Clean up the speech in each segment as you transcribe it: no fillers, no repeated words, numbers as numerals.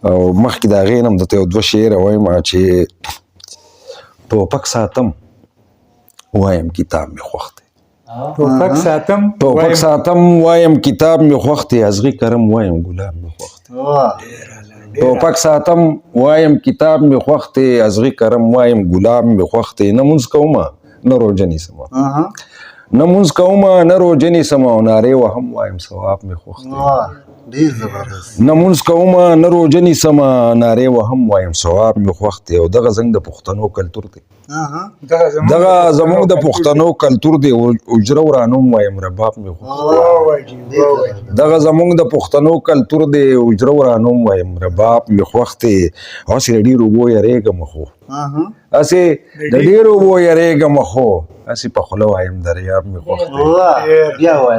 او مخکې د هغې نه هم درته یو دوه شعره وایم چې ټوپک ساتم وایم کتاب مې خوښ دی، ټوپک ساتم وایم کتاب مې خوښ دی، ازغي کرم وایم ګلاب مې خوښ دی. ټوپک ساتم وایم کتاب مې خوښ دی، ازغي کرم وایم ګلاب مې خوښ دی. نه مونځ کومه نه روژه نیسمه، نه مونځ کومه نه روژه نیسمه، او نارې وهم وایم ثواب مې خوښ دی. نه مونځ کومه نه روژه نیسمه، نارې وهم وایم ثواب مې خوښ دی. او دغه زموږ د پښتنو کلتور دی، دغه زموږ د پښتنو کلتور دی. اجره ورانوم وایم رباب مې خوښ دی. دغه زموږ د پښتنو کلتور دی، اجره ورانوم وایم رباب مې خوښ دی. هسې د ډېرو اوبو یریږم خو، هسې د ډېرو اوبو یریږم خو، هسې په خوله وایم دریاب مې خوښ دی.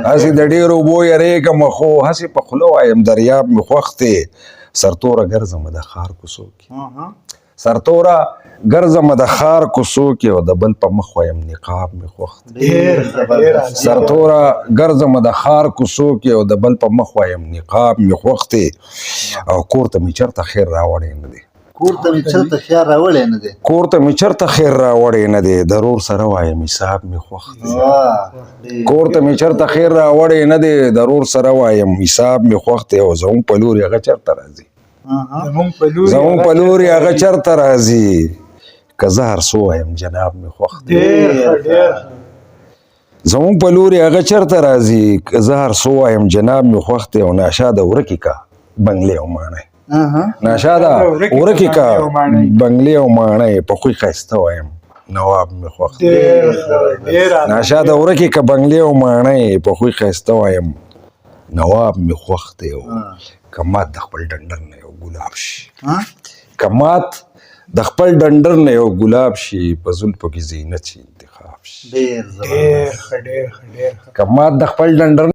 هسې د ډېرو اوبو یریږم خو، هسې په خوله وایم دریاب مې خوښ دی. سرتوره ګرځمه د ښار کوڅو کې، سرتوره ګرځمه د ښار کوڅو کې، او د بل په مخ وایم نقاب مې خوښ دی. سرتوره ګرځمه د ښار کوڅو کې، او د بل په مخ وایم نقاب مې خوښ دی. او کور ته مې چېرته خیر راوړی نه دی، کور ته مې چېرته خیر راوړی نه دی، کور ته مې چېرته خیر راوړی نه دی. ضرور سره وایم حساب مې خوښ دی. کور ته مې چېرته خیر راوړی نه دی، ضرور سره وایم حساب مې خوښ دی. او زموږ په لوري هغه چېرته راځي، زموږ په لوري هغه چېرته راځي، که زه هر څه وایم جناب مې خوښ دی. زموږ په لوري هغه چېرته راځي، که زه هر څه وایم جناب مې خوښ دی. او ناشاده ورکې کا بنګلې او ماڼۍ، ناشاده ورکې کا بنګلې او ماڼۍ، په خوی ښایسته وایم نواب مې خوښ دی. ناشاده ورکې کا بنګلې او ماڼۍ، په خوی ښایسته وایم نواب مې خوښ دی. او که مات د خپل ډنډر نه یو ګلاب شي، که مات د خپل ډنډر نه یو ګلاب شي، په زلفو کې زینت شي انتخاب شي. ډېر که مات د خپل ډنډر